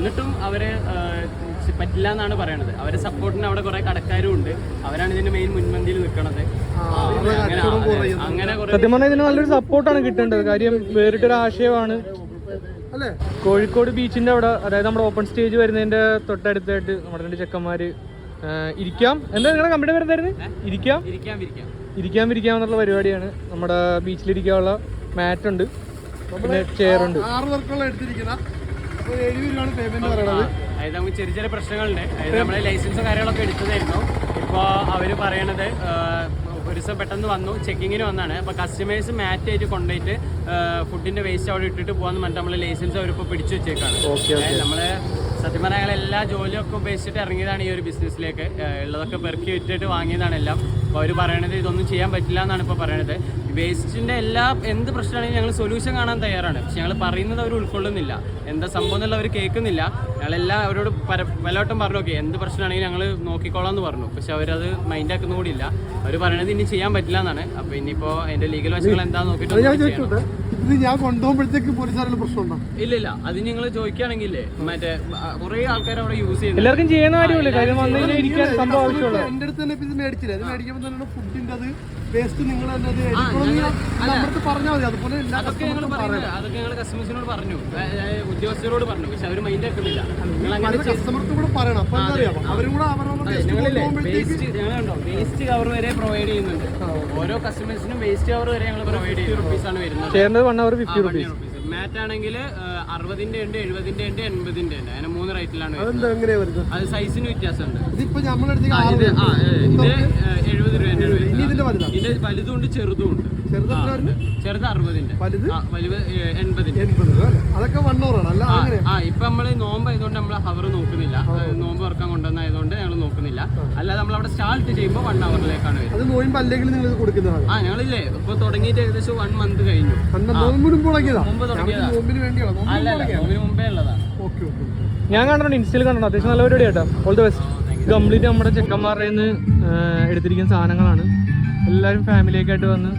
എന്നിട്ടും അവരെ പറ്റില്ല എന്നാണ് പറയണത്. അവരെ സപ്പോർട്ടിന് അവിടെ കുറെ കടക്കാരും ഉണ്ട്, അവരാണ് ഇതിന്റെ മെയിൻ മുൻപന്തിയിൽ നിൽക്കണത്. അങ്ങനെ സത്യം പറഞ്ഞാൽ ഇതിന് നല്ലൊരു സപ്പോർട്ടാണ് കിട്ടേണ്ടത്. കാര്യം വേറിട്ടൊരു ആശയമാണ്. കോഴിക്കോട് ബീച്ചിന്റെ അവിടെ, അതായത് നമ്മുടെ ഓപ്പൺ സ്റ്റേജ് വരുന്നതിന്റെ തൊട്ടടുത്തായിട്ട് നമ്മുടെ 2 ചെക്കന്മാര് ഇരിക്കാം. എന്താ നിങ്ങളുടെ കമ്പനി വരുന്നതായിരുന്നു? ഇരിക്കാം എന്നുള്ള പരിപാടിയാണ്. നമ്മുടെ ബീച്ചിലിരിക്കാനുള്ള മാറ്റ് ഉണ്ട്, പിന്നെ ചെയർ ഉണ്ട്. 6 പേർക്കുള്ള എടുത്തിരിക്കുന്ന 70 രൂപയാണ് പേയ്മെന്റ് പറയുന്നത്. അതായത് നമുക്ക് ചെറിയ പ്രശ്നങ്ങളുണ്ട്. അതായത് നമ്മളെ ലൈസൻസും കാര്യങ്ങളൊക്കെ എടുത്തതായിരുന്നു. ഇപ്പോൾ അവർ പറയണത് ഒരു ദിവസം പെട്ടെന്ന് വന്നു, ചെക്കിങ്ങിന് വന്നാണ്. അപ്പോൾ കസ്റ്റമേഴ്സ് മാറ്റ് ആയിട്ട് കൊണ്ടുപോയിട്ട് ഫുഡിന്റെ വേസ്റ്റ് അവിടെ ഇട്ടിട്ട് പോകാന്ന് പറഞ്ഞിട്ട് നമ്മളെ ലൈസൻസ് അവരിപ്പോൾ പിടിച്ചു വെച്ചേക്കാണ്. നമ്മള് സത്യം പറഞ്ഞാൽ ഞങ്ങൾ എല്ലാ ജോലിയൊക്കെ ഉപേക്ഷിച്ചിട്ട് ഇറങ്ങിയതാണ് ഈ ഒരു ബിസിനസ്സിലേക്ക്. ഉള്ളതൊക്കെ പെറുക്കി വിറ്റിട്ട് വാങ്ങിയതാണ് എല്ലാം. അപ്പോൾ അവർ പറയണത് ഇതൊന്നും ചെയ്യാൻ പറ്റില്ല എന്നാണ് ഇപ്പോൾ പറയണത്. വേസ്റ്റിൻ്റെ എന്ത് പ്രശ്നമാണെങ്കിലും ഞങ്ങൾ സൊല്യൂഷൻ കാണാൻ തയ്യാറാണ്. പക്ഷെ ഞങ്ങൾ പറയുന്നത് അവർ ഉൾക്കൊള്ളുന്നില്ല. എന്താ സംഭവം എന്നുള്ള അവർ കേൾക്കുന്നില്ല. ഞങ്ങളെല്ലാം അവരോട് പലവട്ടം പറഞ്ഞു, ഓക്കെ എന്ത് പ്രശ്നമാണെങ്കിലും ഞങ്ങൾ നോക്കിക്കോളാം എന്ന് പറഞ്ഞു. പക്ഷെ അവരത് മൈൻഡാക്കുന്ന കൂടിയില്ല. അവർ പറയണത് ഇനി ചെയ്യാൻ പറ്റില്ല എന്നാണ്. അപ്പോൾ ഇനിയിപ്പോൾ അതിൻ്റെ ലീഗൽ വശങ്ങൾ എന്താണെന്ന് നോക്കിയിട്ട് ഞാൻ കൊണ്ടുപോകുമ്പോഴത്തേക്ക് പോലീസുകാരുടെ പ്രശ്നമുണ്ടോ? ഇല്ലില്ല, അത് നിങ്ങൾ ചോദിക്കുകയാണെങ്കിൽ മറ്റേ കുറെ ആൾക്കാർ അവിടെ യൂസ് ചെയ്യുന്നത് എല്ലാവർക്കും ചെയ്യുന്ന കാര്യമല്ലേ. കാര്യം എന്റെ അടുത്ത് തന്നെ ഇത് മേടിച്ചില്ല. അത് മേടിക്കുമ്പോൾ തന്നെ ഫുഡിന്റെ അത് വേസ്റ്റ് നിങ്ങൾ തന്നെ അത് പറഞ്ഞാൽ മതി. അതുപോലെ അതൊക്കെ ഞങ്ങൾ കസ്റ്റമേഴ്സിനോട് പറഞ്ഞു, ഉദ്യോഗസ്ഥരോട് പറഞ്ഞു. പക്ഷെ അവർ മൈൻഡ് ആക്കുന്നില്ല. കസ്റ്റമർക്ക് കൂടെ പറയണം. അപ്പൊ എന്താ അറിയാം, അവരും കൂടെ വേസ്റ്റ് കവർ വരെ പ്രൊവൈഡ് ചെയ്യുന്നുണ്ട്. ഓരോ കസ്റ്റമേഴ്സിനും വേസ്റ്റ് കവർ വരെ ഞങ്ങൾ പ്രൊവൈഡ് ചെയ്യുന്ന റുപ്പീസാണ് വരുന്നത്. മാറ്റ് ആണെങ്കിൽ 60-ന്റെ ഉണ്ട്, 70-ന്റെ ഉണ്ട്, 80-ന്റെ ഉണ്ട്. അങ്ങനെ 3 റേറ്റിലാണ് വരുന്നത്. അത് സൈസിന് വ്യത്യാസമുണ്ട്. ഇത് 70 രൂപ. ഇതിന്റെ വലുതും ഉണ്ട്, ചെറുതും ഉണ്ട്. ചെറുത് 60-ന്റെ, വലുത് 80-ന്റെ. അതൊക്കെ 1 hour ആണ്. ഇപ്പൊ നമ്മള് നോമ്പ് ആയതുകൊണ്ട് നമ്മള് ഹവർ നോക്കുന്നില്ല. നോമ്പ് തുറക്കാൻ കൊണ്ടുവന്നായതുകൊണ്ട് ഞങ്ങൾ നോക്കുന്നില്ല. അല്ലാതെ നമ്മളവിടെ സ്റ്റാർട്ട് ചെയ്യുമ്പോൾ 1 hourലേക്കാണ് വരുന്നത്. ഞങ്ങളില്ലേ ഇപ്പൊ തുടങ്ങിയിട്ട് ഏകദേശം 1 month കഴിഞ്ഞു. മുമ്പേ ഉള്ളതാണ്. ഞാൻ കണ്ടിട്ടുണ്ട്, ഇൻസ്റ്റയിൽ കണ്ടിട്ടുണ്ട്. അത്യാവശ്യം നല്ല പരിപാടി കേട്ടോ. All the best. കംപ്ലീറ്റ് നമ്മുടെ ചെക്കന്മാരുടെ നിന്ന് എടുത്തിരിക്കുന്ന സാധനങ്ങളാണ്. എല്ലാവരും ഫാമിലിയൊക്കെ ആയിട്ട് വന്ന്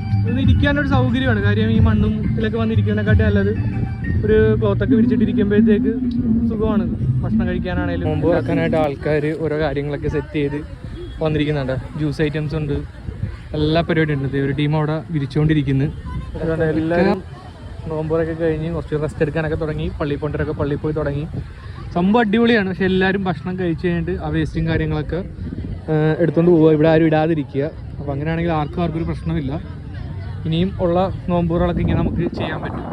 ഇരിക്കാനൊരു സൗകര്യമാണ്. കാര്യം ഈ മണ്ണും ഇതിലൊക്കെ വന്നിരിക്കുന്നതിനെക്കാട്ടി നല്ലത് ഒരു ക്ലോത്തൊക്കെ വിരിച്ചിട്ടിരിക്കുമ്പോഴത്തേക്ക് സുഖമാണ്. ഭക്ഷണം കഴിക്കാനാണെങ്കിലും മുമ്പ് വെക്കാനായിട്ട് ആൾക്കാർ ഓരോ കാര്യങ്ങളൊക്കെ സെറ്റ് ചെയ്ത് വന്നിരിക്കുന്നുണ്ട്. ജ്യൂസ് ഐറ്റംസ് ഉണ്ട്, എല്ലാ പരിപാടിയും ഉണ്ട്. ഒരു ടീം അവിടെ വിരിച്ചുകൊണ്ടിരിക്കുന്നു. എല്ലാവരും നോമ്പുറൊക്കെ കഴിഞ്ഞ് കുറച്ച് റെസ്റ്റ് എടുക്കാനൊക്കെ തുടങ്ങി. പള്ളിയിൽ പോകേണ്ടവരൊക്കെ പള്ളിയിൽ പോയി തുടങ്ങി. സംഭവം അടിപൊളിയാണ്. പക്ഷെ എല്ലാവരും ഭക്ഷണം കഴിച്ച് കഴിഞ്ഞിട്ട് ആ വേസ്റ്റും കാര്യങ്ങളൊക്കെ എടുത്തുകൊണ്ട് പോവുക. ഇവിടെ ആരും ഇടാതിരിക്കുക. അപ്പോൾ അങ്ങനെയാണെങ്കിൽ ആർക്കും ഒരു പ്രശ്നമില്ല. ഇനിയും ഉള്ള നോമ്പുകളൊക്കെ ഇങ്ങനെ നമുക്ക് ചെയ്യാൻ പറ്റും.